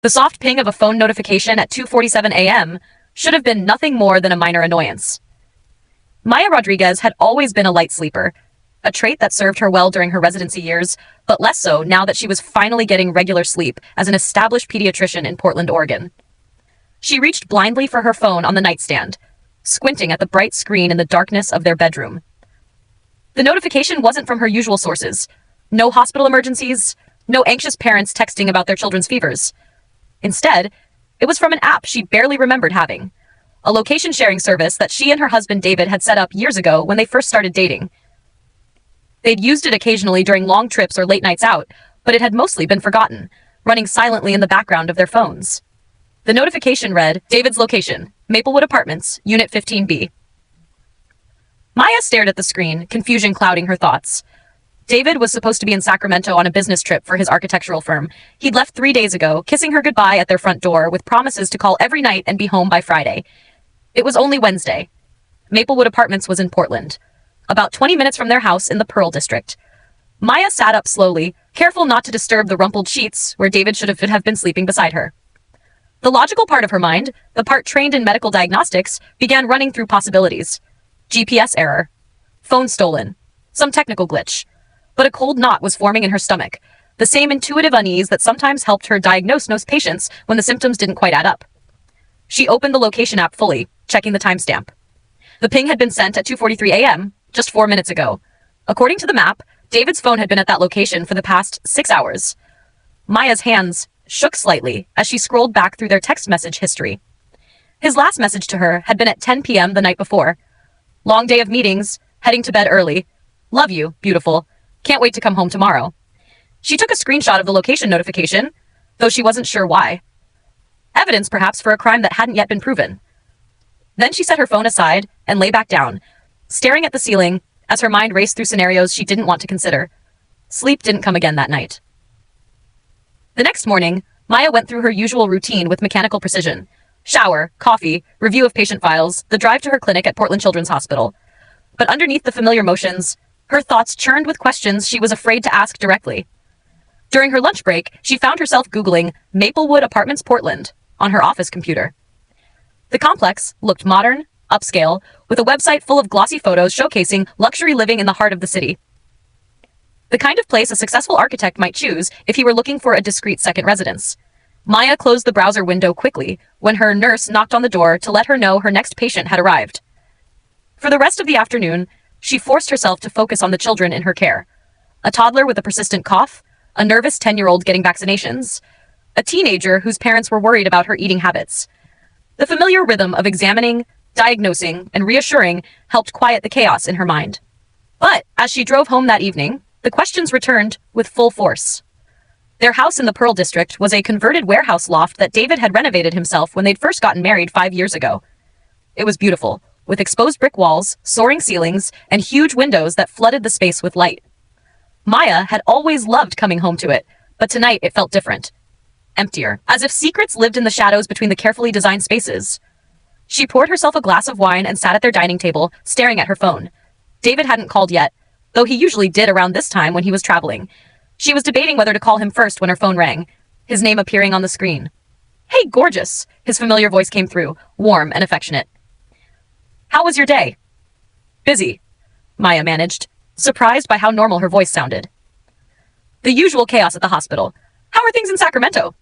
The soft ping of a phone notification at 2:47 a.m. should have been nothing more than a minor annoyance. Maya Rodriguez had always been a light sleeper, a trait that served her well during her residency years, but less so now that she was finally getting regular sleep as an established pediatrician in Portland, Oregon. She reached blindly for her phone on the nightstand, squinting at the bright screen in the darkness of their bedroom. The notification wasn't from her usual sources. No hospital emergencies, no anxious parents texting about their children's fevers. Instead, it was from an app she barely remembered having, a location sharing service that she and her husband David had set up years ago when they first started dating. They'd used it occasionally during long trips or late nights out, but it had mostly been forgotten, running silently in the background of their phones. The notification read, David's location, Maplewood Apartments, Unit 15B. Maya stared at the screen, confusion clouding her thoughts. David was supposed to be in Sacramento on a business trip for his architectural firm. He'd left 3 days ago, kissing her goodbye at their front door with promises to call every night and be home by Friday. It was only Wednesday. Maplewood Apartments was in Portland, about 20 minutes from their house in the Pearl District. Maya sat up slowly, careful not to disturb the rumpled sheets where David should have been sleeping beside her. The logical part of her mind, the part trained in medical diagnostics, began running through possibilities. GPS error. Phone stolen. Some technical glitch. But a cold knot was forming in her stomach, the same intuitive unease that sometimes helped her diagnose most patients when the symptoms didn't quite add up. She opened the location app fully, checking the timestamp. The ping had been sent at 2:43 a.m., just 4 minutes ago. According to the map, David's phone had been at that location for the past 6 hours. Maya's hands shook slightly as she scrolled back through their text message history. His last message to her had been at 10 p.m. the night before. Long day of meetings, heading to bed early. Love you, beautiful. Can't wait to come home tomorrow. She took a screenshot of the location notification, though she wasn't sure why. Evidence, perhaps, for a crime that hadn't yet been proven. Then she set her phone aside and lay back down, staring at the ceiling as her mind raced through scenarios she didn't want to consider. Sleep didn't come again that night. The next morning, Maya went through her usual routine with mechanical precision. Shower, coffee, review of patient files, the drive to her clinic at Portland Children's Hospital. But underneath the familiar motions, her thoughts churned with questions she was afraid to ask directly. During her lunch break, she found herself Googling Maplewood Apartments Portland on her office computer. The complex looked modern, upscale, with a website full of glossy photos showcasing luxury living in the heart of the city. The kind of place a successful architect might choose if he were looking for a discreet second residence. Maya closed the browser window quickly when her nurse knocked on the door to let her know her next patient had arrived. For the rest of the afternoon, she forced herself to focus on the children in her care. A toddler with a persistent cough, a nervous 10-year-old getting vaccinations, a teenager whose parents were worried about her eating habits. The familiar rhythm of examining, diagnosing, and reassuring helped quiet the chaos in her mind. But as she drove home that evening, the questions returned with full force. Their house in the Pearl District was a converted warehouse loft that David had renovated himself when they'd first gotten married 5 years ago. It was beautiful, with exposed brick walls, soaring ceilings, and huge windows that flooded the space with light. Maya had always loved coming home to it, but tonight it felt different. Emptier, as if secrets lived in the shadows between the carefully designed spaces. She poured herself a glass of wine and sat at their dining table, staring at her phone. David hadn't called yet, though he usually did around this time when he was traveling. She was debating whether to call him first when her phone rang, his name appearing on the screen. "Hey, gorgeous," his familiar voice came through, warm and affectionate. "How was your day?" "Busy," Maya managed, surprised by how normal her voice sounded. "The usual chaos at the hospital. How are things in Sacramento?"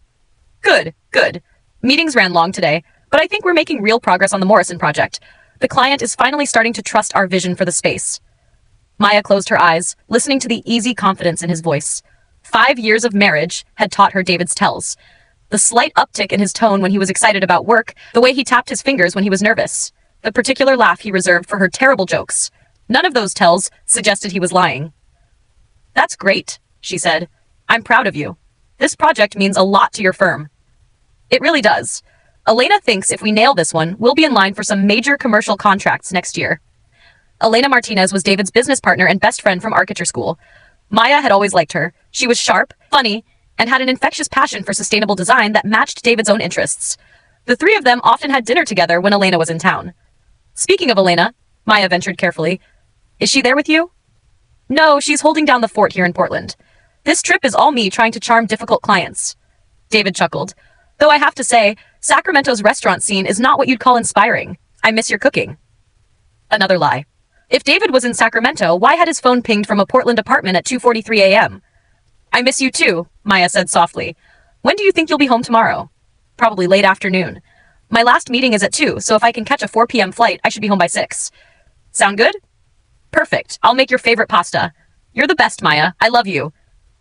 Good. Meetings ran long today, but I think we're making real progress on the Morrison project. The client is finally starting to trust our vision for the space." Maya closed her eyes, listening to the easy confidence in his voice. 5 years of marriage had taught her David's tells. The slight uptick in his tone when he was excited about work, the way he tapped his fingers when he was nervous, the particular laugh he reserved for her terrible jokes. None of those tells suggested he was lying. "That's great," she said. "I'm proud of you. This project means a lot to your firm." "It really does. Elena thinks if we nail this one, we'll be in line for some major commercial contracts next year." Elena Martinez was David's business partner and best friend from architecture school. Maya had always liked her. She was sharp, funny, and had an infectious passion for sustainable design that matched David's own interests. The three of them often had dinner together when Elena was in town. "Speaking of Elena," Maya ventured carefully, "is she there with you?" "No, she's holding down the fort here in Portland. This trip is all me trying to charm difficult clients." David chuckled. Though I have to say, Sacramento's restaurant scene is not what you'd call inspiring. I miss your cooking. Another lie. If David was in Sacramento, why had his phone pinged from a Portland apartment at 2:43 a.m.? I miss you too, Maya said softly. When do you think you'll be home tomorrow? Probably late afternoon. My last meeting is at 2, so if I can catch a 4 p.m. flight, I should be home by 6. Sound good? Perfect. I'll make your favorite pasta. You're the best, Maya. I love you.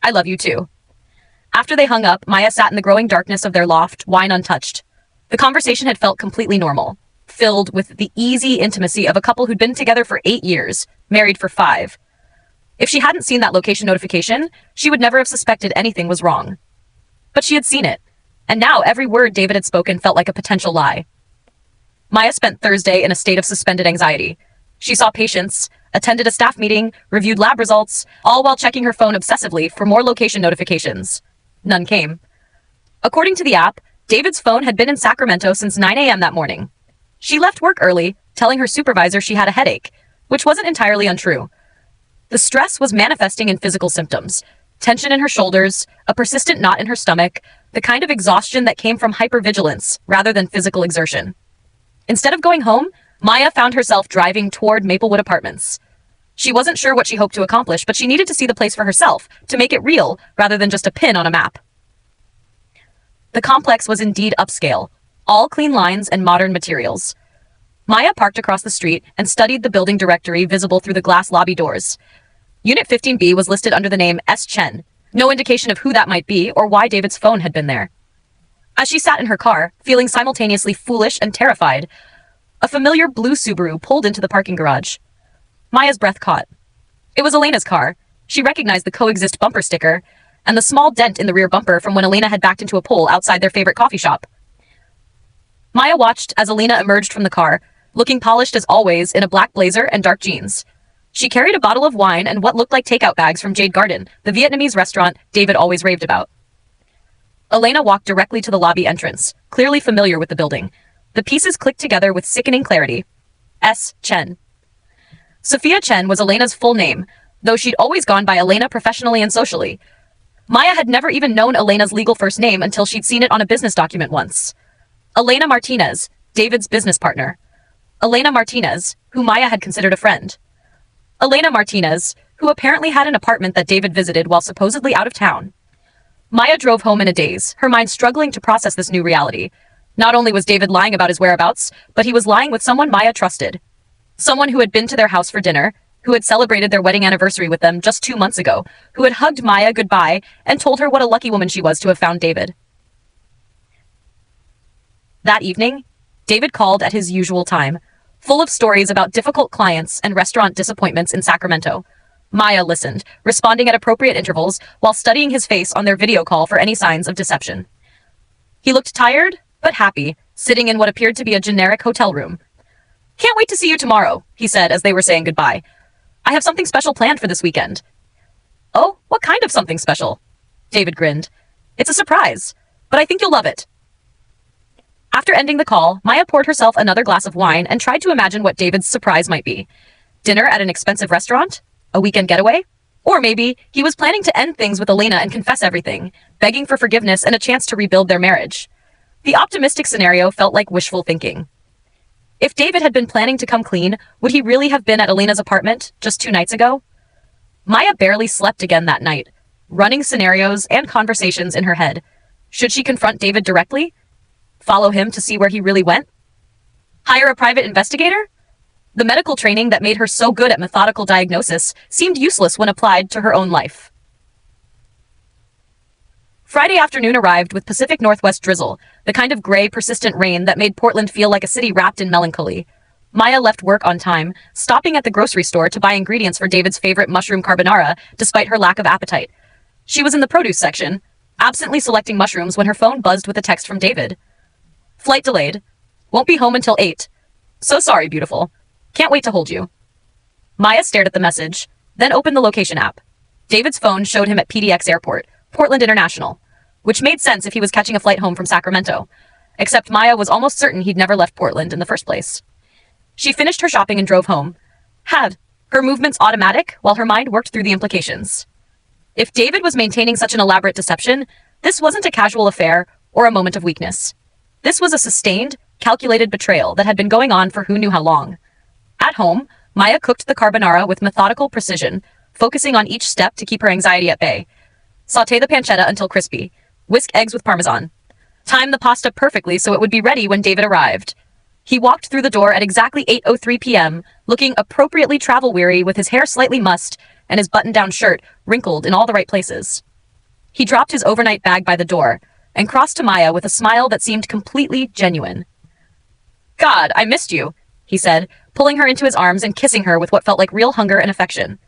I love you too. After they hung up, Maya sat in the growing darkness of their loft, wine untouched. The conversation had felt completely normal, filled with the easy intimacy of a couple who'd been together for 8 years, married for 5. If she hadn't seen that location notification, she would never have suspected anything was wrong. But she had seen it, and now every word David had spoken felt like a potential lie. Maya spent Thursday in a state of suspended anxiety. She saw patients, attended a staff meeting, reviewed lab results, all while checking her phone obsessively for more location notifications. None came. According to the app, David's phone had been in Sacramento since 9 a.m. that morning. She left work early, telling her supervisor she had a headache, which wasn't entirely untrue. The stress was manifesting in physical symptoms: tension in her shoulders, a persistent knot in her stomach, the kind of exhaustion that came from hypervigilance rather than physical exertion. Instead of going home, Maya found herself driving toward Maplewood Apartments. She wasn't sure what she hoped to accomplish, but she needed to see the place for herself, to make it real rather than just a pin on a map. The complex was indeed upscale, all clean lines and modern materials. Maya parked across the street and studied the building directory visible through the glass lobby doors. Unit 15B was listed under the name S. Chen, no indication of who that might be or why David's phone had been there. As she sat in her car, feeling simultaneously foolish and terrified, a familiar blue Subaru pulled into the parking garage. Maya's breath caught. It was Elena's car. She recognized the Coexist bumper sticker and the small dent in the rear bumper from when Elena had backed into a pole outside their favorite coffee shop. Maya watched as Elena emerged from the car, looking polished as always in a black blazer and dark jeans. She carried a bottle of wine and what looked like takeout bags from Jade Garden, the Vietnamese restaurant David always raved about. Elena walked directly to the lobby entrance, clearly familiar with the building. The pieces clicked together with sickening clarity. S. Chen. Sophia Chen was Elena's full name, though she'd always gone by Elena professionally and socially. Maya had never even known Elena's legal first name until she'd seen it on a business document once. Elena Martinez, David's business partner. Elena Martinez, who Maya had considered a friend. Elena Martinez, who apparently had an apartment that David visited while supposedly out of town. Maya drove home in a daze, her mind struggling to process this new reality. Not only was David lying about his whereabouts, but he was lying with someone Maya trusted. Someone who had been to their house for dinner, who had celebrated their wedding anniversary with them just 2 months ago, who had hugged Maya goodbye and told her what a lucky woman she was to have found David. That evening, David called at his usual time, full of stories about difficult clients and restaurant disappointments in Sacramento. Maya listened, responding at appropriate intervals while studying his face on their video call for any signs of deception. He looked tired, but happy, sitting in what appeared to be a generic hotel room. "Can't wait to see you tomorrow," he said as they were saying goodbye. "I have something special planned for this weekend." "Oh, what kind of something special?" David grinned. "It's a surprise, but I think you'll love it." After ending the call, Maya poured herself another glass of wine and tried to imagine what David's surprise might be. Dinner at an expensive restaurant? A weekend getaway? Or maybe he was planning to end things with Elena and confess everything, begging for forgiveness and a chance to rebuild their marriage. The optimistic scenario felt like wishful thinking. If David had been planning to come clean, would he really have been at Elena's apartment just 2 nights ago? Maya barely slept again that night, running scenarios and conversations in her head. Should she confront David directly? Follow him to see where he really went? Hire a private investigator? The medical training that made her so good at methodical diagnosis seemed useless when applied to her own life. Friday afternoon arrived with Pacific Northwest drizzle, the kind of gray, persistent rain that made Portland feel like a city wrapped in melancholy. Maya left work on time, stopping at the grocery store to buy ingredients for David's favorite mushroom carbonara, despite her lack of appetite. She was in the produce section, absently selecting mushrooms when her phone buzzed with a text from David. "Flight delayed. Won't be home until 8. So sorry, beautiful. Can't wait to hold you." Maya stared at the message, then opened the location app. David's phone showed him at PDX Airport, Portland International, which made sense if he was catching a flight home from Sacramento, except Maya was almost certain he'd never left Portland in the first place. She finished her shopping and drove home. Her movements automatic while her mind worked through the implications. If David was maintaining such an elaborate deception, this wasn't a casual affair or a moment of weakness. This was a sustained, calculated betrayal that had been going on for who knew how long. At home, Maya cooked the carbonara with methodical precision, focusing on each step to keep her anxiety at bay. Sauté the pancetta until crispy. Whisk eggs with parmesan. Time the pasta perfectly so it would be ready when David arrived. He walked through the door at exactly 8:03 p.m., looking appropriately travel-weary with his hair slightly mussed and his button-down shirt wrinkled in all the right places. He dropped his overnight bag by the door and crossed to Maya with a smile that seemed completely genuine. "God, I missed you," he said, pulling her into his arms and kissing her with what felt like real hunger and affection.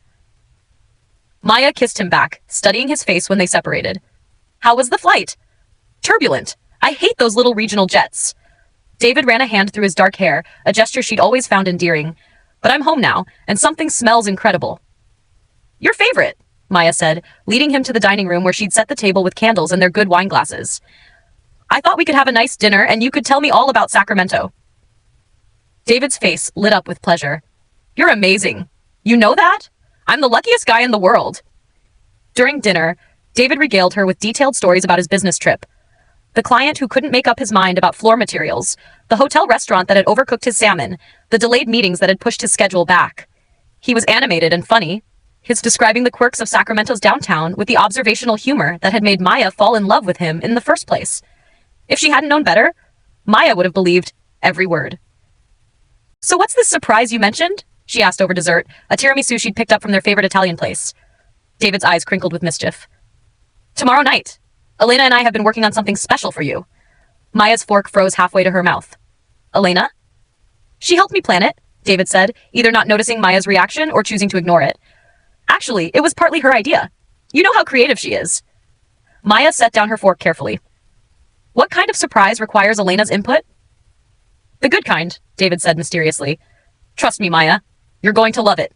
Maya kissed him back, studying his face when they separated. "How was the flight?" "Turbulent. I hate those little regional jets." David ran a hand through his dark hair, a gesture she'd always found endearing. "But I'm home now, and something smells incredible." "Your favorite," Maya said, leading him to the dining room where she'd set the table with candles and their good wine glasses. "I thought we could have a nice dinner and you could tell me all about Sacramento." David's face lit up with pleasure. "You're amazing. You know that? I'm the luckiest guy in the world." During dinner, David regaled her with detailed stories about his business trip. The client who couldn't make up his mind about floor materials, the hotel restaurant that had overcooked his salmon, the delayed meetings that had pushed his schedule back. He was animated and funny, his describing the quirks of Sacramento's downtown with the observational humor that had made Maya fall in love with him in the first place. If she hadn't known better, Maya would have believed every word. "So what's this surprise you mentioned?" she asked over dessert, a tiramisu she'd picked up from their favorite Italian place. David's eyes crinkled with mischief. "Tomorrow night. Elena and I have been working on something special for you." Maya's fork froze halfway to her mouth. "Elena?" "She helped me plan it," David said, either not noticing Maya's reaction or choosing to ignore it. "Actually, it was partly her idea. You know how creative she is." Maya set down her fork carefully. "What kind of surprise requires Elena's input?" "The good kind," David said mysteriously. "Trust me, Maya. You're going to love it."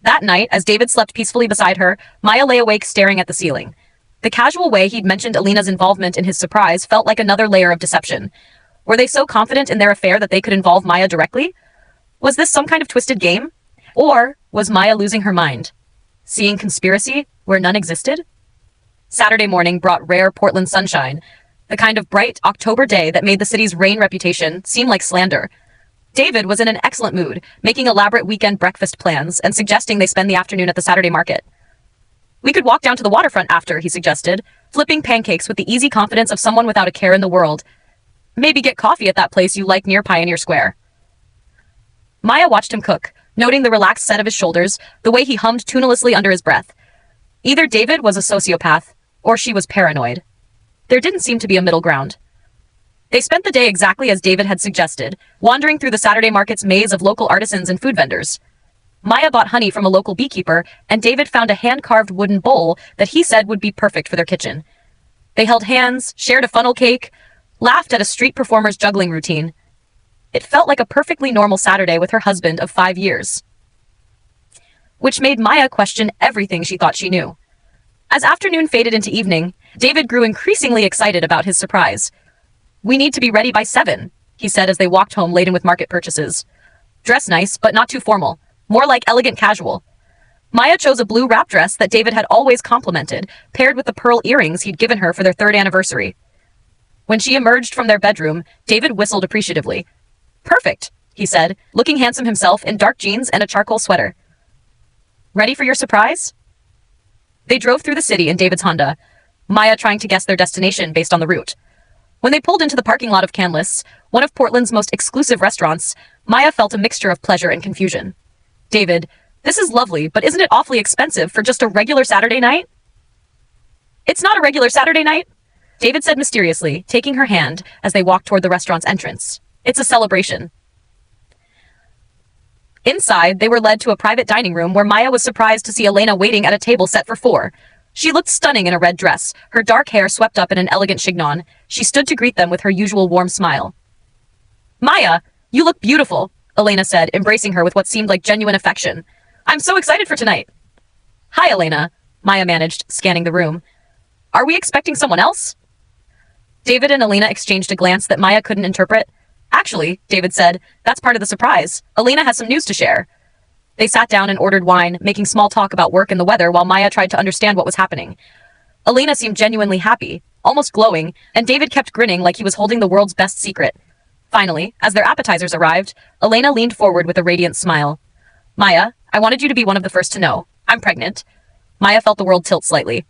That night, as David slept peacefully beside her, Maya lay awake staring at the ceiling. The casual way he'd mentioned Elena's involvement in his surprise felt like another layer of deception. Were they so confident in their affair that they could involve Maya directly? Was this some kind of twisted game? Or was Maya losing her mind? Seeing conspiracy where none existed? Saturday morning brought rare Portland sunshine, the kind of bright October day that made the city's rain reputation seem like slander. David was in an excellent mood, making elaborate weekend breakfast plans and suggesting they spend the afternoon at the Saturday market. "We could walk down to the waterfront after," he suggested, flipping pancakes with the easy confidence of someone without a care in the world. "Maybe get coffee at that place you like near Pioneer Square." Maya watched him cook, noting the relaxed set of his shoulders, the way he hummed tunelessly under his breath. Either David was a sociopath, or she was paranoid. There didn't seem to be a middle ground. They spent the day exactly as David had suggested, wandering through the Saturday market's maze of local artisans and food vendors. Maya bought honey from a local beekeeper, and David found a hand-carved wooden bowl that he said would be perfect for their kitchen. They held hands, shared a funnel cake, laughed at a street performer's juggling routine. It felt like a perfectly normal Saturday with her husband of 5 years. Which made Maya question everything she thought she knew. As afternoon faded into evening, David grew increasingly excited about his surprise. "We need to be ready by 7, he said as they walked home laden with market purchases. "Dress nice, but not too formal. More like elegant casual." Maya chose a blue wrap dress that David had always complimented, paired with the pearl earrings he'd given her for their 3rd anniversary. When she emerged from their bedroom, David whistled appreciatively. "Perfect," he said, looking handsome himself in dark jeans and a charcoal sweater. "Ready for your surprise?" They drove through the city in David's Honda, Maya trying to guess their destination based on the route. When they pulled into the parking lot of Canlis, one of Portland's most exclusive restaurants, Maya felt a mixture of pleasure and confusion. "David, this is lovely, but isn't it awfully expensive for just a regular Saturday night?" "It's not a regular Saturday night," David said mysteriously, taking her hand as they walked toward the restaurant's entrance. "It's a celebration." Inside, they were led to a private dining room where Maya was surprised to see Elena waiting at a table set for 4. She looked stunning in a red dress, her dark hair swept up in an elegant chignon. She stood to greet them with her usual warm smile. "Maya, you look beautiful," Elena said, embracing her with what seemed like genuine affection. "I'm so excited for tonight." "Hi, Elena," Maya managed, scanning the room. "Are we expecting someone else?" David and Elena exchanged a glance that Maya couldn't interpret. "Actually," David said, "that's part of the surprise. Elena has some news to share." They sat down and ordered wine, making small talk about work and the weather while Maya tried to understand what was happening. Elena seemed genuinely happy, almost glowing, and David kept grinning like he was holding the world's best secret. Finally, as their appetizers arrived, Elena leaned forward with a radiant smile. Maya, I wanted you to be one of the first to know. I'm pregnant. Maya felt the world tilt slightly.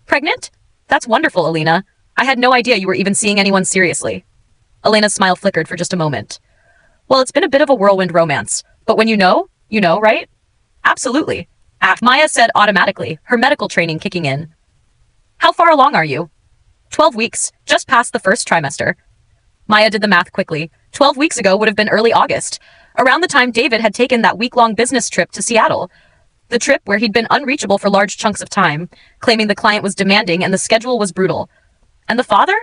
Pregnant? That's wonderful, Elena. I had no idea you were even seeing anyone seriously. Elena's smile flickered for just a moment. Well, it's been a bit of a whirlwind romance, but when you know, right? Absolutely. Maya said automatically, her medical training kicking in. How far along are you? 12 weeks, just past the first trimester. Maya did the math quickly. 12 weeks ago would have been early August, around the time David had taken that week-long business trip to Seattle. The trip where he'd been unreachable for large chunks of time, claiming the client was demanding and the schedule was brutal. And the father?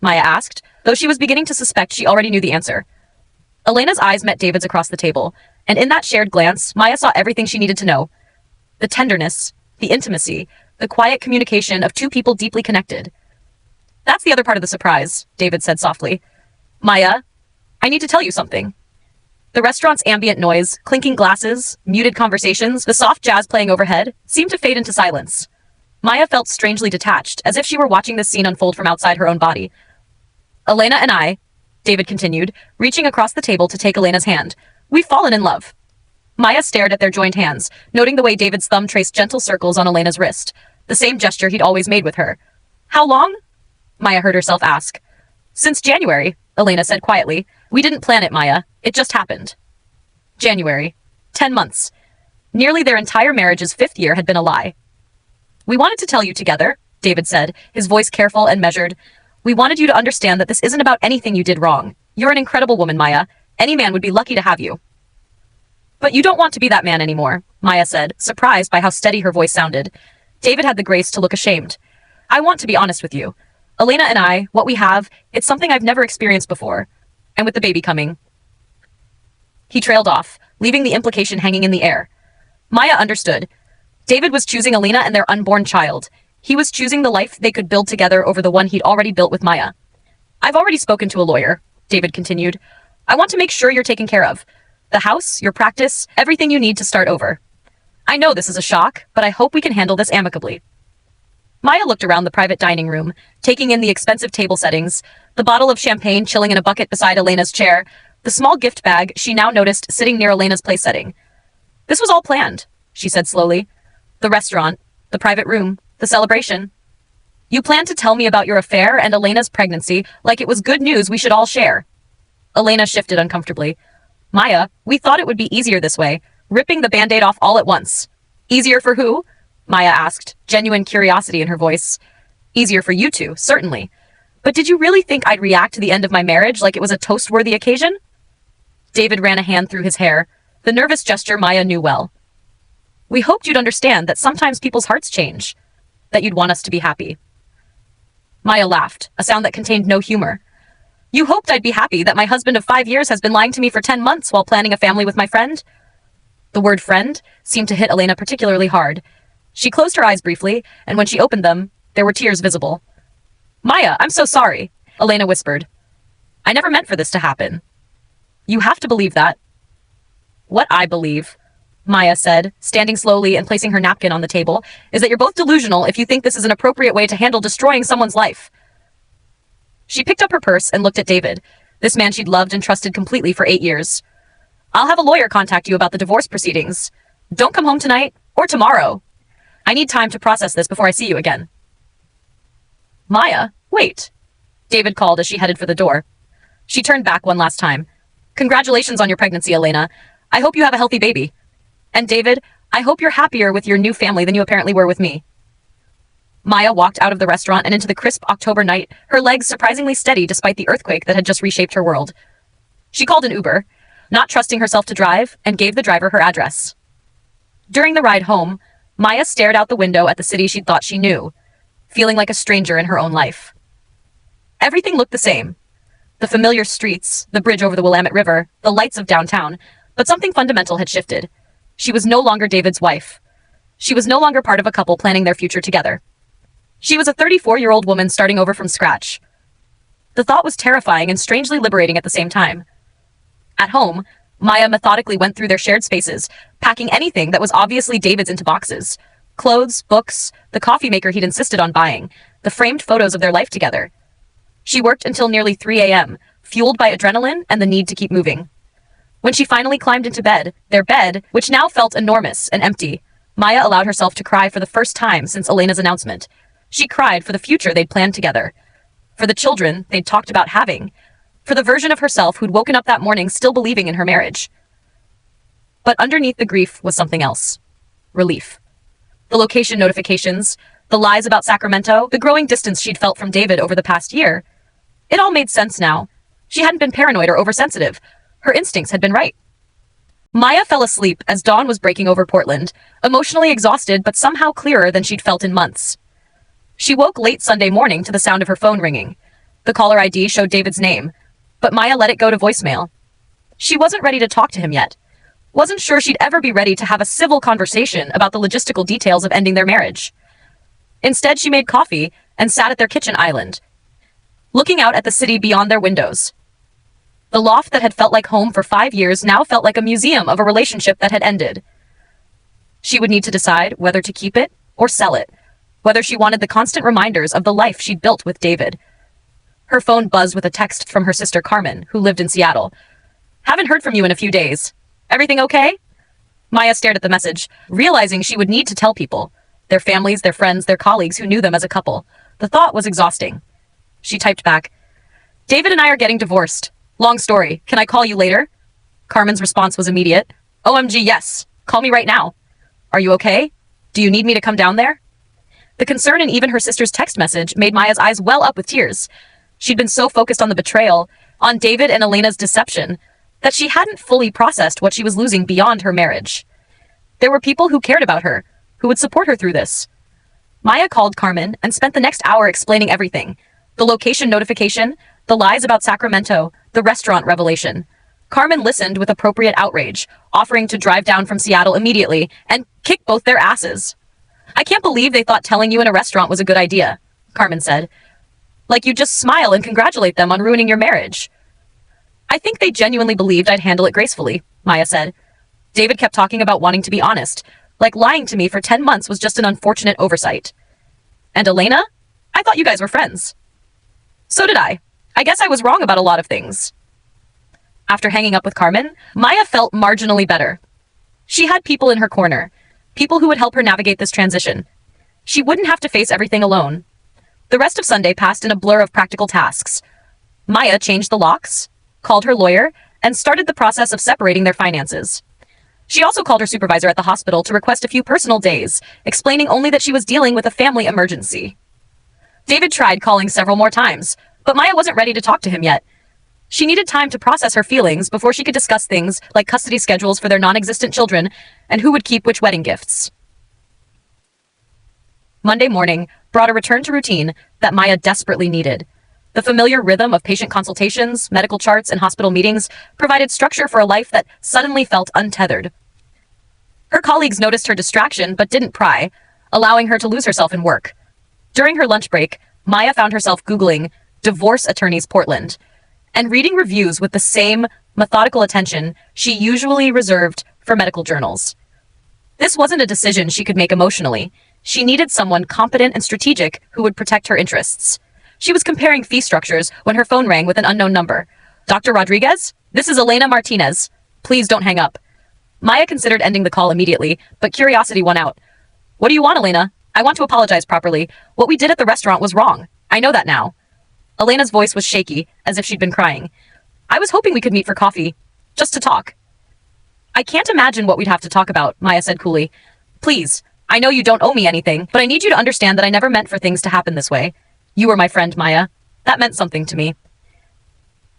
Maya asked, though she was beginning to suspect she already knew the answer. Elena's eyes met David's across the table, and in that shared glance, Maya saw everything she needed to know. The tenderness, the intimacy, the quiet communication of two people deeply connected. That's the other part of the surprise, David said softly. Maya, I need to tell you something. The restaurant's ambient noise, clinking glasses, muted conversations, the soft jazz playing overhead, seemed to fade into silence. Maya felt strangely detached, as if she were watching this scene unfold from outside her own body. Elena and I, David continued, reaching across the table to take Elena's hand. We've fallen in love. Maya stared at their joined hands, noting the way David's thumb traced gentle circles on Elena's wrist, the same gesture he'd always made with her. How long? Maya heard herself ask. Since January, Elena said quietly. We didn't plan it, Maya. It just happened. January. 10 months. Nearly their entire marriage's 5th year had been a lie. We wanted to tell you together, David said, his voice careful and measured. We wanted you to understand that this isn't about anything you did wrong. You're an incredible woman, Maya. Any man would be lucky to have you. But you don't want to be that man anymore, Maya said, surprised by how steady her voice sounded. David had the grace to look ashamed. I want to be honest with you. Elena and I, what we have, it's something I've never experienced before. And with the baby coming. He trailed off, leaving the implication hanging in the air. Maya understood. David was choosing Elena and their unborn child. He was choosing the life they could build together over the one he'd already built with Maya. I've already spoken to a lawyer, David continued. I want to make sure you're taken care of. The house, your practice, everything you need to start over. I know this is a shock, but I hope we can handle this amicably. Maya looked around the private dining room, taking in the expensive table settings, the bottle of champagne chilling in a bucket beside Elena's chair, the small gift bag she now noticed sitting near Elena's place setting. This was all planned, she said slowly. The restaurant, the private room, the celebration. You planned to tell me about your affair and Elena's pregnancy like it was good news we should all share. Elena shifted uncomfortably. Maya, we thought it would be easier this way, ripping the Band-Aid off all at once. Easier for who? Maya asked, genuine curiosity in her voice. Easier for you two, certainly. But did you really think I'd react to the end of my marriage like it was a toast-worthy occasion? David ran a hand through his hair, the nervous gesture Maya knew well. We hoped you'd understand that sometimes people's hearts change, that you'd want us to be happy. Maya laughed, a sound that contained no humor. You hoped I'd be happy that my husband of 5 years has been lying to me for 10 months while planning a family with my friend? The word friend seemed to hit Elena particularly hard. She closed her eyes briefly, and when she opened them, there were tears visible. Maya, I'm so sorry, Elena whispered. I never meant for this to happen. You have to believe that. What I believe, Maya said, standing slowly and placing her napkin on the table, is that you're both delusional if you think this is an appropriate way to handle destroying someone's life. She picked up her purse and looked at David, this man she'd loved and trusted completely for 8 years. I'll have a lawyer contact you about the divorce proceedings. Don't come home tonight or tomorrow. I need time to process this before I see you again. Maya, wait, David called as she headed for the door. She turned back one last time. Congratulations on your pregnancy, Elena. I hope you have a healthy baby. And David, I hope you're happier with your new family than you apparently were with me. Maya walked out of the restaurant and into the crisp October night, her legs surprisingly steady despite the earthquake that had just reshaped her world. She called an Uber, not trusting herself to drive, and gave the driver her address. During the ride home, Maya stared out the window at the city she'd thought she knew, feeling like a stranger in her own life. Everything looked the same. The familiar streets, the bridge over the Willamette River, the lights of downtown, but something fundamental had shifted. She was no longer David's wife. She was no longer part of a couple planning their future together. She was a 34-year-old woman starting over from scratch. The thought was terrifying and strangely liberating at the same time. At home, Maya methodically went through their shared spaces, packing anything that was obviously David's into boxes. Clothes, books, the coffee maker he'd insisted on buying, the framed photos of their life together. She worked until nearly 3 a.m., fueled by adrenaline and the need to keep moving. When she finally climbed into bed, their bed, which now felt enormous and empty, Maya allowed herself to cry for the first time since Elena's announcement. She cried for the future they'd planned together, for the children they'd talked about having, for the version of herself who'd woken up that morning still believing in her marriage. But underneath the grief was something else. Relief. The location notifications, the lies about Sacramento, the growing distance she'd felt from David over the past year. It all made sense now. She hadn't been paranoid or oversensitive. Her instincts had been right. Maya fell asleep as dawn was breaking over Portland, emotionally exhausted but somehow clearer than she'd felt in months. She woke late Sunday morning to the sound of her phone ringing. The caller ID showed David's name, but Maya let it go to voicemail. She wasn't ready to talk to him yet. Wasn't sure she'd ever be ready to have a civil conversation about the logistical details of ending their marriage. Instead, she made coffee and sat at their kitchen island, looking out at the city beyond their windows. The loft that had felt like home for 5 years now felt like a museum of a relationship that had ended. She would need to decide whether to keep it or sell it, whether she wanted the constant reminders of the life she'd built with David. Her phone buzzed with a text from her sister Carmen, who lived in Seattle. "Haven't heard from you in a few days. Everything okay?" Maya stared at the message, realizing she would need to tell people, their families, their friends, their colleagues who knew them as a couple. The thought was exhausting. She typed back, "David and I are getting divorced. Long story. Can I call you later?" Carmen's response was immediate. "OMG, yes. Call me right now. Are you okay? Do you need me to come down there?" The concern in even her sister's text message made Maya's eyes well up with tears. She'd been so focused on the betrayal, on David and Elena's deception, that she hadn't fully processed what she was losing beyond her marriage. There were people who cared about her, who would support her through this. Maya called Carmen and spent the next hour explaining everything. The location notification, the lies about Sacramento, the restaurant revelation. Carmen listened with appropriate outrage, offering to drive down from Seattle immediately and kick both their asses. "I can't believe they thought telling you in a restaurant was a good idea," Carmen said. "Like you'd just smile and congratulate them on ruining your marriage." "I think they genuinely believed I'd handle it gracefully," Maya said. "David kept talking about wanting to be honest, like lying to me for 10 months was just an unfortunate oversight. And Elena? I thought you guys were friends." "So did I. I guess I was wrong about a lot of things." After hanging up with Carmen, Maya felt marginally better. She had people in her corner, people who would help her navigate this transition. She wouldn't have to face everything alone. The rest of Sunday passed in a blur of practical tasks. Maya changed the locks, called her lawyer, and started the process of separating their finances. She also called her supervisor at the hospital to request a few personal days, explaining only that she was dealing with a family emergency. David tried calling several more times, but Maya wasn't ready to talk to him yet. She needed time to process her feelings before she could discuss things like custody schedules for their non-existent children and who would keep which wedding gifts. Monday morning brought a return to routine that Maya desperately needed. The familiar rhythm of patient consultations, medical charts, and hospital meetings provided structure for a life that suddenly felt untethered. Her colleagues noticed her distraction but didn't pry, allowing her to lose herself in work. During her lunch break, Maya found herself Googling "divorce attorneys Portland" and reading reviews with the same methodical attention she usually reserved for medical journals. This wasn't a decision she could make emotionally. She needed someone competent and strategic who would protect her interests. She was comparing fee structures when her phone rang with an unknown number. "Dr. Rodriguez? This is Elena Martinez. Please don't hang up." Maya considered ending the call immediately, but curiosity won out. "What do you want, Elena? I want to apologize properly. What we did at the restaurant was wrong. I know that now." Elena's voice was shaky, as if she'd been crying. "I was hoping we could meet for coffee, just to talk." "I can't imagine what we'd have to talk about," Maya said coolly. "Please, I know you don't owe me anything, but I need you to understand that I never meant for things to happen this way. You were my friend, Maya. That meant something to me."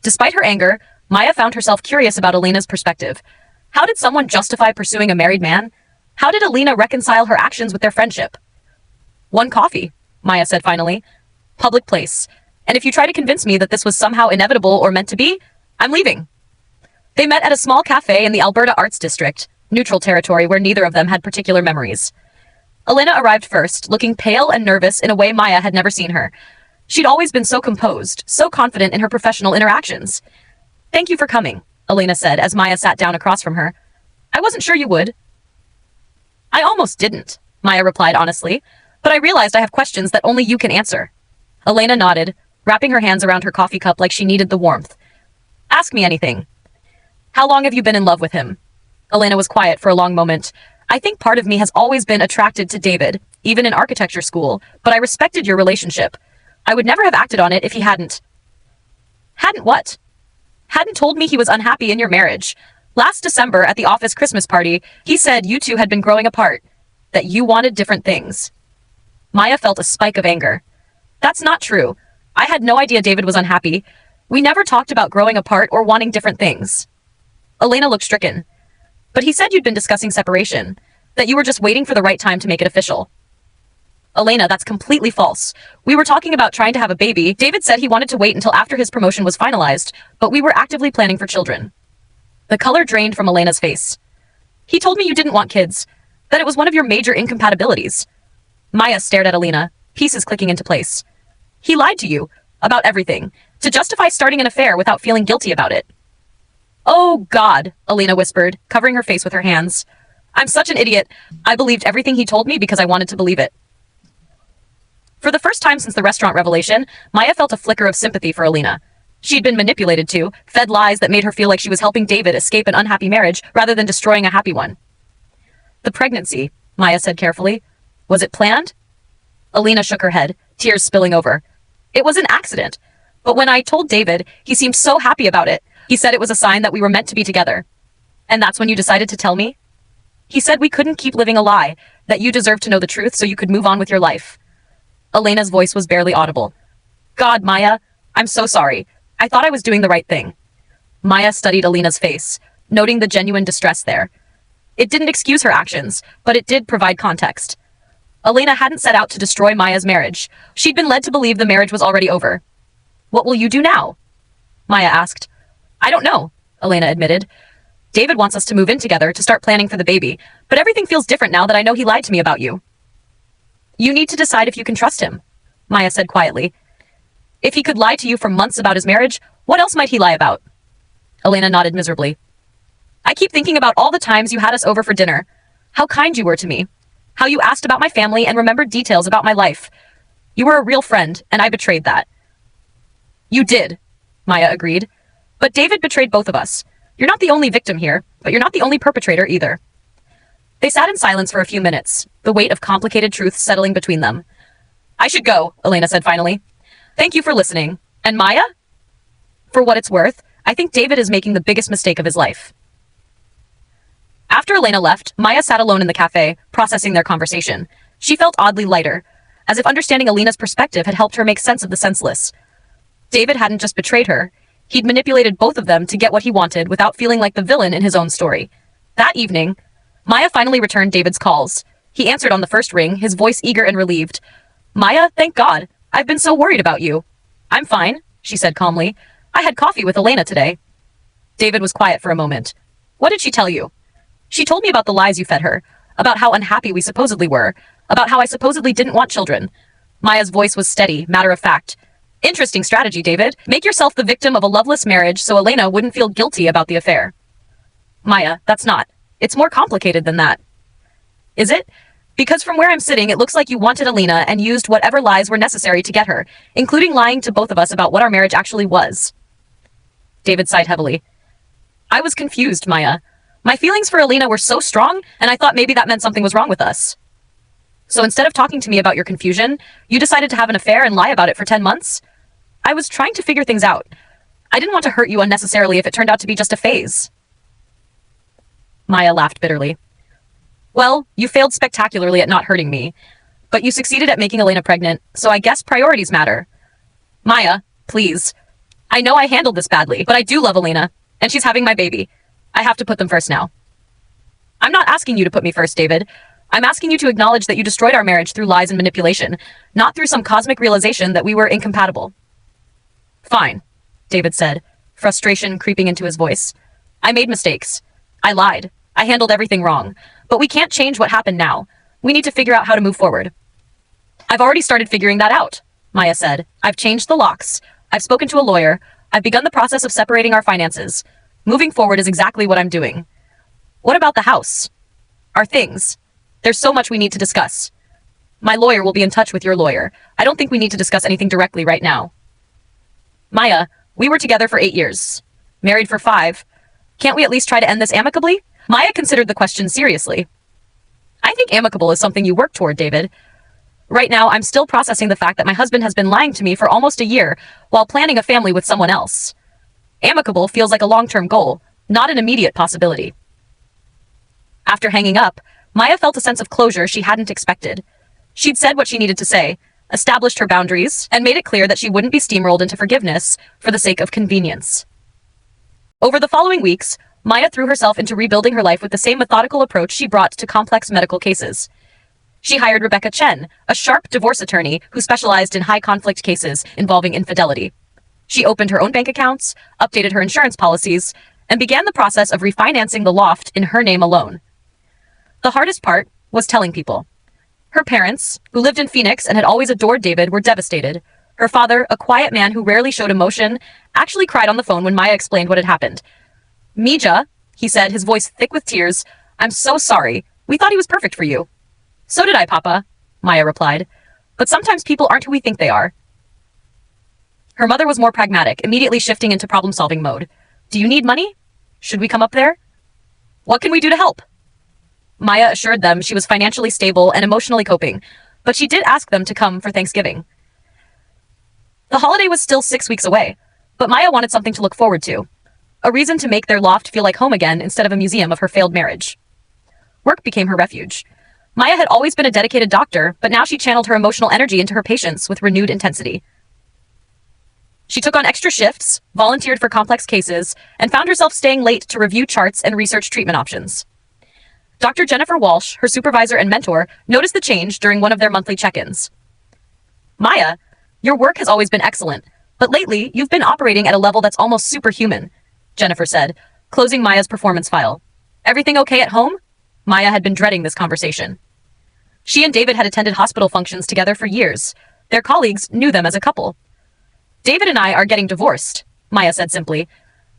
Despite her anger, Maya found herself curious about Elena's perspective. How did someone justify pursuing a married man? How did Elena reconcile her actions with their friendship? "One coffee," Maya said finally. "Public place. And if you try to convince me that this was somehow inevitable or meant to be, I'm leaving." They met at a small cafe in the Alberta Arts District, neutral territory where neither of them had particular memories. Elena arrived first, looking pale and nervous in a way Maya had never seen her. She'd always been so composed, so confident in her professional interactions. "Thank you for coming," Elena said as Maya sat down across from her. "I wasn't sure you would." "I almost didn't," Maya replied honestly, "but I realized I have questions that only you can answer." Elena nodded, wrapping her hands around her coffee cup like she needed the warmth. Ask me anything. How long have you been in love with him? Elena was quiet for a long moment. I think part of me has always been attracted to David, even in architecture school, but I respected your relationship. I would never have acted on it if he hadn't. Hadn't what? Hadn't told me he was unhappy in your marriage. Last December at the office Christmas party, he said you two had been growing apart, that you wanted different things. Maya felt a spike of anger. That's not true. I had no idea David was unhappy. We never talked about growing apart or wanting different things. Elena looked stricken. But he said you'd been discussing separation, that you were just waiting for the right time to make it official. Elena, that's completely false. We were talking about trying to have a baby. David said he wanted to wait until after his promotion was finalized, but we were actively planning for children. The color drained from Elena's face. He told me you didn't want kids, that it was one of your major incompatibilities. Maya stared at Elena, pieces clicking into place. He lied to you, about everything, to justify starting an affair without feeling guilty about it. Oh, God, Elena whispered, covering her face with her hands. I'm such an idiot. I believed everything he told me because I wanted to believe it. For the first time since the restaurant revelation, Maya felt a flicker of sympathy for Elena. She'd been manipulated too, fed lies that made her feel like she was helping David escape an unhappy marriage rather than destroying a happy one. The pregnancy, Maya said carefully. Was it planned? Elena shook her head, tears spilling over. It was an accident. But when I told David, he seemed so happy about it. He said it was a sign that we were meant to be together. And that's when you decided to tell me? He said we couldn't keep living a lie, that you deserved to know the truth so you could move on with your life. Elena's voice was barely audible. God, Maya, I'm so sorry. I thought I was doing the right thing. Maya studied Elena's face, noting the genuine distress there. It didn't excuse her actions, but it did provide context. Elena hadn't set out to destroy Maya's marriage. She'd been led to believe the marriage was already over. What will you do now? Maya asked. I don't know, Elena admitted. David wants us to move in together to start planning for the baby, but everything feels different now that I know he lied to me about you. You need to decide if you can trust him, Maya said quietly. If he could lie to you for months about his marriage, what else might he lie about? Elena nodded miserably. I keep thinking about all the times you had us over for dinner. How kind you were to me. How you asked about my family and remembered details about my life. You were a real friend, and I betrayed that. You did, Maya agreed. But David betrayed both of us. You're not the only victim here, but you're not the only perpetrator either. They sat in silence for a few minutes, the weight of complicated truths settling between them. I should go, Elena said finally. Thank you for listening. And Maya? For what it's worth, I think David is making the biggest mistake of his life. After Elena left, Maya sat alone in the cafe, processing their conversation. She felt oddly lighter, as if understanding Elena's perspective had helped her make sense of the senseless. David hadn't just betrayed her. He'd manipulated both of them to get what he wanted without feeling like the villain in his own story. That evening, Maya finally returned David's calls. He answered on the first ring, his voice eager and relieved. Maya, thank God. I've been so worried about you. I'm fine, she said calmly. I had coffee with Elena today. David was quiet for a moment. What did she tell you? She told me about the lies you fed her, about how unhappy we supposedly were, about how I supposedly didn't want children. Maya's voice was steady, matter of fact. Interesting strategy, David. Make yourself the victim of a loveless marriage so Elena wouldn't feel guilty about the affair. Maya, that's not. It's more complicated than that. Is it? Because from where I'm sitting, it looks like you wanted Elena and used whatever lies were necessary to get her, including lying to both of us about what our marriage actually was. David sighed heavily. I was confused, Maya. My feelings for Elena were so strong, and I thought maybe that meant something was wrong with us. So instead of talking to me about your confusion, you decided to have an affair and lie about it for 10 months? I was trying to figure things out. I didn't want to hurt you unnecessarily if it turned out to be just a phase. Maya laughed bitterly. Well, you failed spectacularly at not hurting me, but you succeeded at making Elena pregnant, so I guess priorities matter. Maya, please. I know I handled this badly, but I do love Elena, and she's having my baby. I have to put them first now. I'm not asking you to put me first, David. I'm asking you to acknowledge that you destroyed our marriage through lies and manipulation, not through some cosmic realization that we were incompatible. Fine, David said, frustration creeping into his voice. I made mistakes. I lied. I handled everything wrong. But we can't change what happened now. We need to figure out how to move forward. I've already started figuring that out, Maya said. I've changed the locks. I've spoken to a lawyer. I've begun the process of separating our finances. Moving forward is exactly what I'm doing. What about the house? Our things? There's so much we need to discuss. My lawyer will be in touch with your lawyer. I don't think we need to discuss anything directly right now. Maya, we were together for 8 years. Married for 5. Can't we at least try to end this amicably? Maya considered the question seriously. I think amicable is something you work toward, David. Right now, I'm still processing the fact that my husband has been lying to me for almost a year while planning a family with someone else. Amicable feels like a long-term goal, not an immediate possibility. After hanging up, Maya felt a sense of closure she hadn't expected. She'd said what she needed to say, established her boundaries, and made it clear that she wouldn't be steamrolled into forgiveness for the sake of convenience. Over the following weeks, Maya threw herself into rebuilding her life with the same methodical approach she brought to complex medical cases. She hired Rebecca Chen, a sharp divorce attorney who specialized in high-conflict cases involving infidelity. She opened her own bank accounts, updated her insurance policies, and began the process of refinancing the loft in her name alone. The hardest part was telling people. Her parents, who lived in Phoenix and had always adored David, were devastated. Her father, a quiet man who rarely showed emotion, actually cried on the phone when Maya explained what had happened. Mija, he said, his voice thick with tears, I'm so sorry. We thought he was perfect for you. So did I, Papa, Maya replied. But sometimes people aren't who we think they are. Her mother was more pragmatic, immediately shifting into problem-solving mode. Do you need money? Should we come up there? What can we do to help? Maya assured them she was financially stable and emotionally coping, but she did ask them to come for Thanksgiving. The holiday was still 6 weeks away, but Maya wanted something to look forward to. A reason to make their loft feel like home again instead of a museum of her failed marriage. Work became her refuge. Maya had always been a dedicated doctor, but now she channeled her emotional energy into her patients with renewed intensity. She took on extra shifts, volunteered for complex cases, and found herself staying late to review charts and research treatment options. Dr. Jennifer Walsh, her supervisor and mentor, noticed the change during one of their monthly check-ins. Maya, your work has always been excellent, but lately you've been operating at a level that's almost superhuman, Jennifer said, closing Maya's performance file. Everything okay at home? Maya had been dreading this conversation. She and David had attended hospital functions together for years. Their colleagues knew them as a couple. David and I are getting divorced, Maya said simply.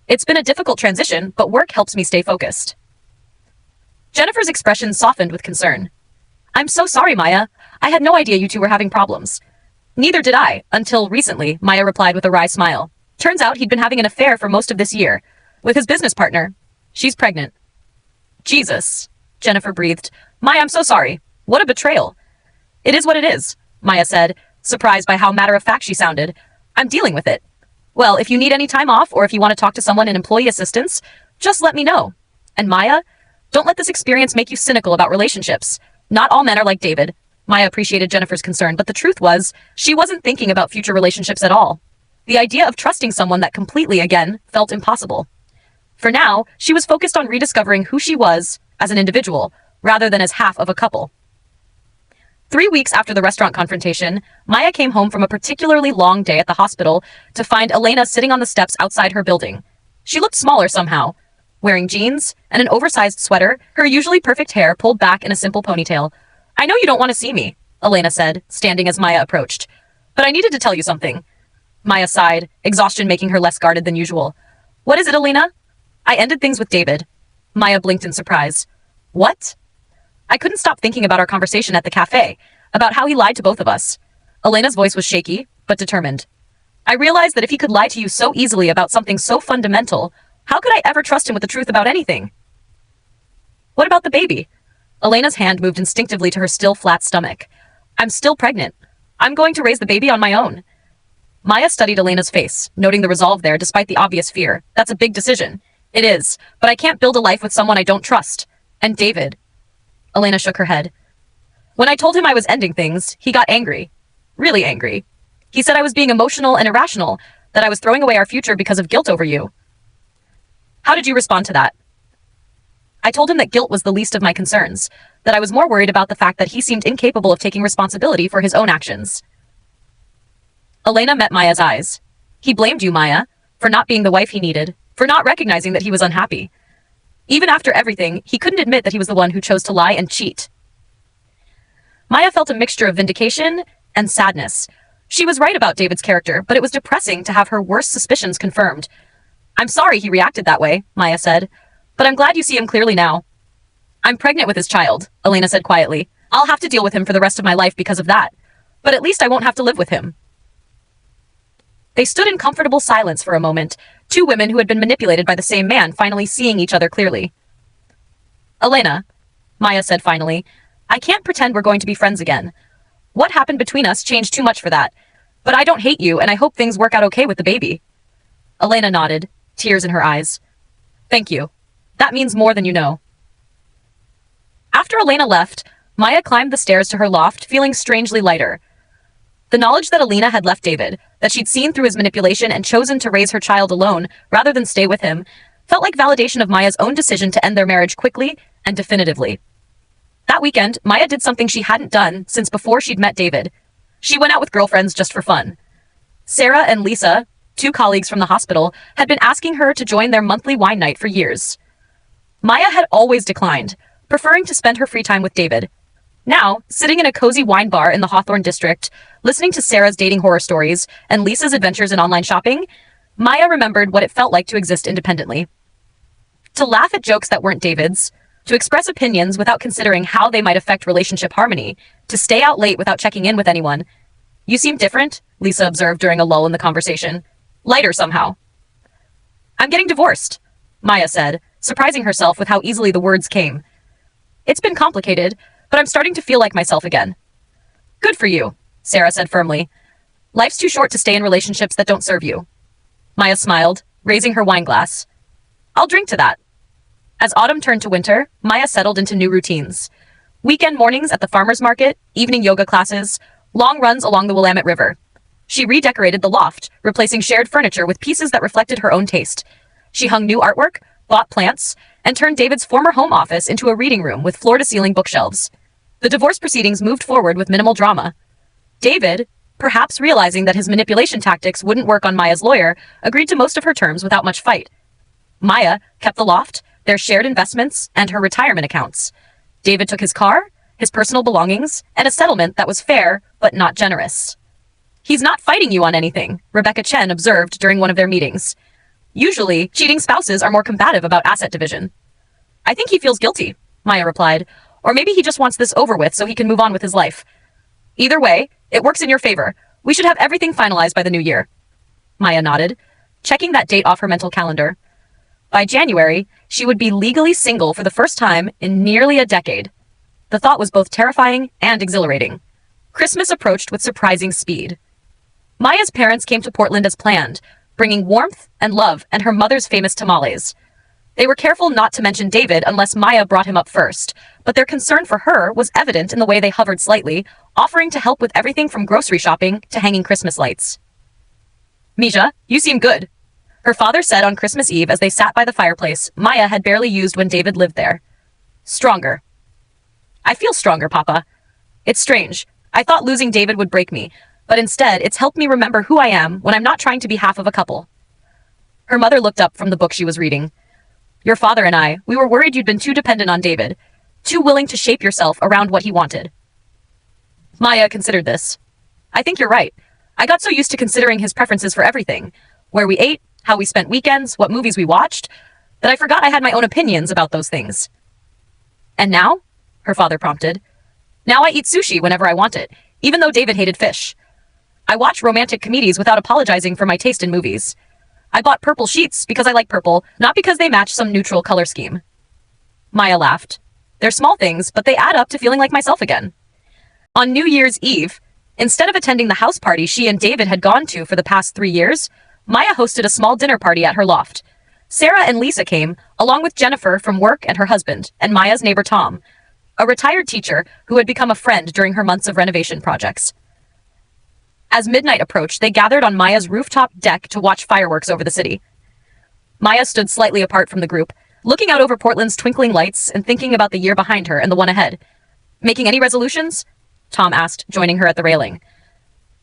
It's been a difficult transition, but work helps me stay focused. Jennifer's expression softened with concern. I'm so sorry, Maya. I had no idea you two were having problems. Neither did I, until recently, Maya replied with a wry smile. Turns out he'd been having an affair for most of this year, with his business partner. She's pregnant. Jesus, Jennifer breathed. Maya, I'm so sorry. What a betrayal. It is what it is, Maya said, surprised by how matter-of-fact she sounded. I'm dealing with it. Well, if you need any time off or if you want to talk to someone in employee assistance, just let me know. And Maya, don't let this experience make you cynical about relationships. Not all men are like David. Maya appreciated Jennifer's concern, but the truth was, she wasn't thinking about future relationships at all. The idea of trusting someone that completely, again, felt impossible. For now, she was focused on rediscovering who she was as an individual, rather than as half of a couple. 3 weeks after the restaurant confrontation, Maya came home from a particularly long day at the hospital to find Elena sitting on the steps outside her building. She looked smaller somehow, wearing jeans and an oversized sweater, her usually perfect hair pulled back in a simple ponytail. I know you don't want to see me, Elena said, standing as Maya approached. But I needed to tell you something. Maya sighed, exhaustion making her less guarded than usual. What is it, Elena? I ended things with David. Maya blinked in surprise. What? I couldn't stop thinking about our conversation at the cafe, about how he lied to both of us. Elena's voice was shaky, but determined. I realized that if he could lie to you so easily about something so fundamental, how could I ever trust him with the truth about anything? What about the baby? Elena's hand moved instinctively to her still flat stomach. I'm still pregnant. I'm going to raise the baby on my own. Maya studied Elena's face, noting the resolve there despite the obvious fear. That's a big decision. It is, but I can't build a life with someone I don't trust. And David. Elena shook her head. When I told him I was ending things, he got angry. Really angry. He said I was being emotional and irrational, that I was throwing away our future because of guilt over you. How did you respond to that? I told him that guilt was the least of my concerns, that I was more worried about the fact that he seemed incapable of taking responsibility for his own actions. Elena met Maya's eyes. He blamed you, Maya, for not being the wife he needed, for not recognizing that he was unhappy. Even after everything, he couldn't admit that he was the one who chose to lie and cheat. Maya felt a mixture of vindication and sadness. She was right about David's character, but it was depressing to have her worst suspicions confirmed. I'm sorry he reacted that way, Maya said, but I'm glad you see him clearly now. I'm pregnant with his child, Elena said quietly. I'll have to deal with him for the rest of my life because of that. But at least I won't have to live with him. They stood in comfortable silence for a moment, two women who had been manipulated by the same man finally seeing each other clearly. Elena, Maya said finally, I can't pretend we're going to be friends again. What happened between us changed too much for that. But I don't hate you, and I hope things work out okay with the baby. Elena nodded, tears in her eyes. Thank you. That means more than you know. After Elena left, Maya climbed the stairs to her loft, feeling strangely lighter. The knowledge that Elena had left David, that she'd seen through his manipulation and chosen to raise her child alone rather than stay with him, felt like validation of Maya's own decision to end their marriage quickly and definitively. That weekend, Maya did something she hadn't done since before she'd met David. She went out with girlfriends just for fun. Sarah and Lisa, two colleagues from the hospital, had been asking her to join their monthly wine night for years. Maya had always declined, preferring to spend her free time with David. Now, sitting in a cozy wine bar in the Hawthorne district, listening to Sarah's dating horror stories and Lisa's adventures in online shopping, Maya remembered what it felt like to exist independently. To laugh at jokes that weren't David's, to express opinions without considering how they might affect relationship harmony, to stay out late without checking in with anyone. You seem different, Lisa observed during a lull in the conversation. Lighter somehow. I'm getting divorced, Maya said, surprising herself with how easily the words came. It's been complicated, but I'm starting to feel like myself again. Good for you, Sarah said firmly. Life's too short to stay in relationships that don't serve you. Maya smiled, raising her wine glass. I'll drink to that. As autumn turned to winter, Maya settled into new routines. Weekend mornings at the farmer's market, evening yoga classes, long runs along the Willamette River. She redecorated the loft, replacing shared furniture with pieces that reflected her own taste. She hung new artwork, bought plants, and turned David's former home office into a reading room with floor-to-ceiling bookshelves. The divorce proceedings moved forward with minimal drama. David, perhaps realizing that his manipulation tactics wouldn't work on Maya's lawyer, agreed to most of her terms without much fight. Maya kept the loft, their shared investments, and her retirement accounts. David took his car, his personal belongings, and a settlement that was fair, but not generous. He's not fighting you on anything, Rebecca Chen observed during one of their meetings. Usually, cheating spouses are more combative about asset division. I think he feels guilty, Maya replied, or maybe he just wants this over with so he can move on with his life. Either way, it works in your favor. We should have everything finalized by the new year. Maya nodded, checking that date off her mental calendar. By January, she would be legally single for the first time in nearly a decade. The thought was both terrifying and exhilarating. Christmas approached with surprising speed. Maya's parents came to Portland as planned, bringing warmth and love and her mother's famous tamales. They were careful not to mention David unless Maya brought him up first, but their concern for her was evident in the way they hovered slightly, offering to help with everything from grocery shopping to hanging Christmas lights. Misha, you seem good, her father said on Christmas Eve as they sat by the fireplace Maya had barely used when David lived there. Stronger. I feel stronger, Papa. It's strange. I thought losing David would break me, but instead it's helped me remember who I am when I'm not trying to be half of a couple. Her mother looked up from the book she was reading. Your father and I, we were worried you'd been too dependent on David, too willing to shape yourself around what he wanted. Maya considered this. I think you're right. I got so used to considering his preferences for everything, where we ate, how we spent weekends, what movies we watched, that I forgot I had my own opinions about those things. And now? Her father prompted. Now I eat sushi whenever I want it, even though David hated fish. I watch romantic comedies without apologizing for my taste in movies. I bought purple sheets because I like purple, not because they match some neutral color scheme. Maya laughed. They're small things, but they add up to feeling like myself again. On New Year's Eve, instead of attending the house party she and David had gone to for the past 3 years, Maya hosted a small dinner party at her loft. Sarah and Lisa came, along with Jennifer from work and her husband, and Maya's neighbor Tom, a retired teacher who had become a friend during her months of renovation projects. As midnight approached, they gathered on Maya's rooftop deck to watch fireworks over the city. Maya stood slightly apart from the group, looking out over Portland's twinkling lights and thinking about the year behind her and the one ahead. Making any resolutions? Tom asked, joining her at the railing.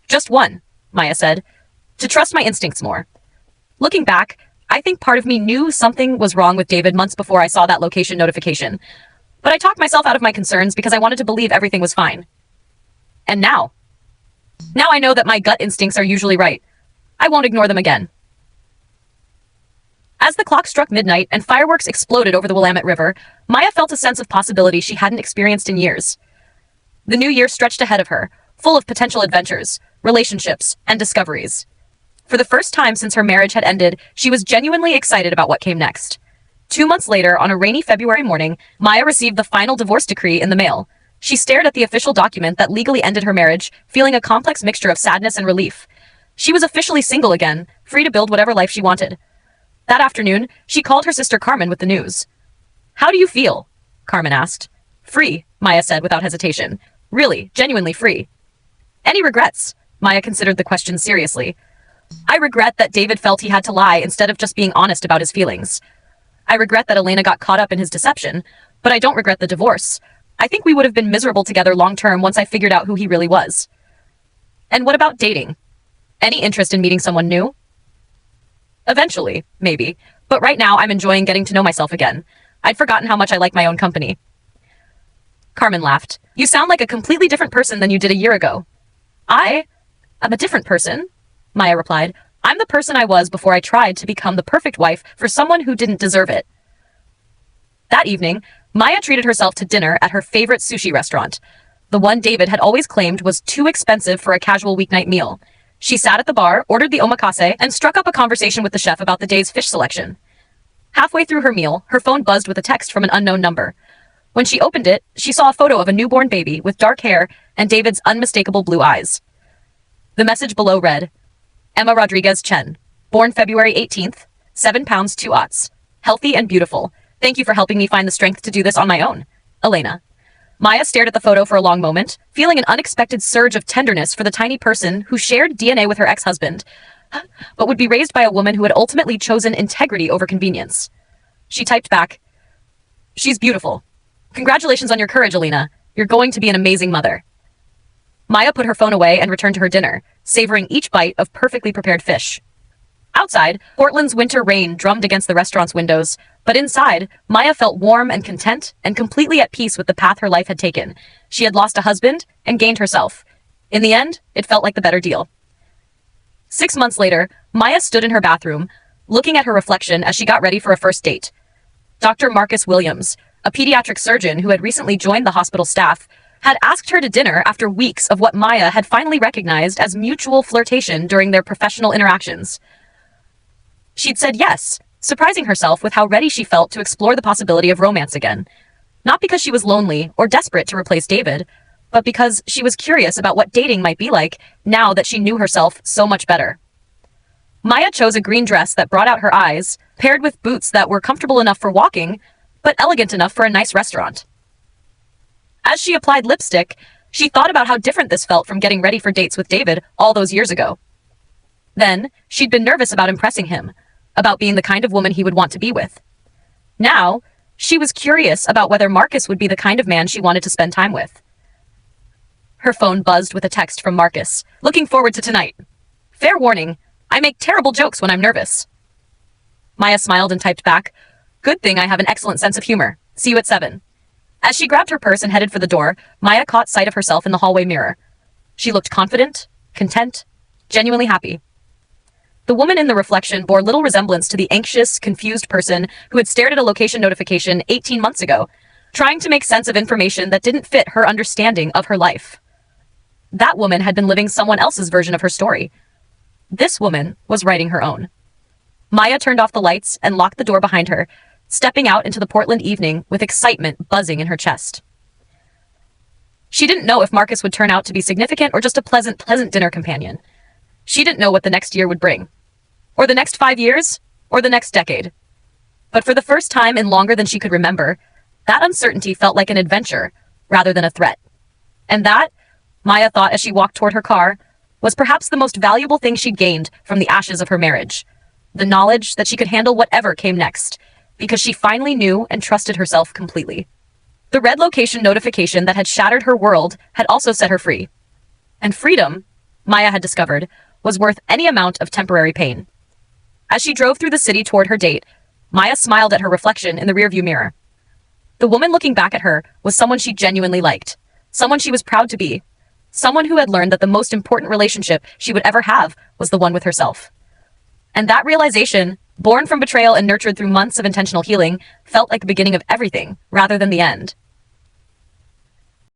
Just one, Maya said. To trust my instincts more. Looking back, I think part of me knew something was wrong with David months before I saw that location notification. But I talked myself out of my concerns because I wanted to believe everything was fine. And now I know that my gut instincts are usually right. I won't ignore them again. As the clock struck midnight and fireworks exploded over the Willamette River, Maya felt a sense of possibility she hadn't experienced in years. The new year stretched ahead of her, full of potential adventures, relationships, and discoveries. For the first time since her marriage had ended, she was genuinely excited about what came next. 2 months later, on a rainy February morning, Maya received the final divorce decree in the mail. She stared at the official document that legally ended her marriage, feeling a complex mixture of sadness and relief. She was officially single again, free to build whatever life she wanted. That afternoon, she called her sister Carmen with the news. "How do you feel?" Carmen asked. "Free," Maya said without hesitation. "Really, genuinely free." "Any regrets?" Maya considered the question seriously. "I regret that David felt he had to lie instead of just being honest about his feelings. I regret that Elena got caught up in his deception, but I don't regret the divorce. I think we would have been miserable together long term once I figured out who he really was." "And what about dating? Any interest in meeting someone new?" "Eventually, maybe. But right now I'm enjoying getting to know myself again. I'd forgotten how much I like my own company." Carmen laughed. "You sound like a completely different person than you did a year ago." I'm a different person," Maya replied. "I'm the person I was before I tried to become the perfect wife for someone who didn't deserve it." That evening, Maya treated herself to dinner at her favorite sushi restaurant, the one David had always claimed was too expensive for a casual weeknight meal. She sat at the bar, ordered the omakase, and struck up a conversation with the chef about the day's fish selection. Halfway through her meal, her phone buzzed with a text from an unknown number. When she opened it, she saw a photo of a newborn baby with dark hair and David's unmistakable blue eyes. The message below read, "Emma Rodriguez Chen, born February 18th, 7 pounds 2 ounces, healthy and beautiful. Thank you for helping me find the strength to do this on my own. Elena." Maya stared at the photo for a long moment, feeling an unexpected surge of tenderness for the tiny person who shared DNA with her ex-husband, but would be raised by a woman who had ultimately chosen integrity over convenience. She typed back, "She's beautiful. Congratulations on your courage, Elena. You're going to be an amazing mother." Maya put her phone away and returned to her dinner, savoring each bite of perfectly prepared fish. Outside, Portland's winter rain drummed against the restaurant's windows, but inside, Maya felt warm and content and completely at peace with the path her life had taken. She had lost a husband and gained herself. In the end, it felt like the better deal. 6 months later, Maya stood in her bathroom, looking at her reflection as she got ready for a first date. Dr. Marcus Williams, a pediatric surgeon who had recently joined the hospital staff, had asked her to dinner after weeks of what Maya had finally recognized as mutual flirtation during their professional interactions. She'd said yes, surprising herself with how ready she felt to explore the possibility of romance again. Not because she was lonely or desperate to replace David, but because she was curious about what dating might be like now that she knew herself so much better. Maya chose a green dress that brought out her eyes, paired with boots that were comfortable enough for walking, but elegant enough for a nice restaurant. As she applied lipstick, she thought about how different this felt from getting ready for dates with David all those years ago. Then, she'd been nervous about impressing him, about being the kind of woman he would want to be with. Now, she was curious about whether Marcus would be the kind of man she wanted to spend time with. Her phone buzzed with a text from Marcus. "Looking forward to tonight. Fair warning, I make terrible jokes when I'm nervous." Maya smiled and typed back, "Good thing I have an excellent sense of humor. See you at 7. As she grabbed her purse and headed for the door, Maya caught sight of herself in the hallway mirror. She looked confident, content, genuinely happy. The woman in the reflection bore little resemblance to the anxious, confused person who had stared at a location notification 18 months ago, trying to make sense of information that didn't fit her understanding of her life. That woman had been living someone else's version of her story. This woman was writing her own. Maya turned off the lights and locked the door behind her, stepping out into the Portland evening with excitement buzzing in her chest. She didn't know if Marcus would turn out to be significant or just a pleasant dinner companion. She didn't know what the next year would bring. Or the next 5 years, or the next decade. But for the first time in longer than she could remember, that uncertainty felt like an adventure rather than a threat. And that, Maya thought as she walked toward her car, was perhaps the most valuable thing she'd gained from the ashes of her marriage. The knowledge that she could handle whatever came next, because she finally knew and trusted herself completely. The red location notification that had shattered her world had also set her free. And freedom, Maya had discovered, was worth any amount of temporary pain. As she drove through the city toward her date, Maya smiled at her reflection in the rearview mirror. The woman looking back at her was someone she genuinely liked, someone she was proud to be, someone who had learned that the most important relationship she would ever have was the one with herself. And that realization, born from betrayal and nurtured through months of intentional healing, felt like the beginning of everything rather than the end.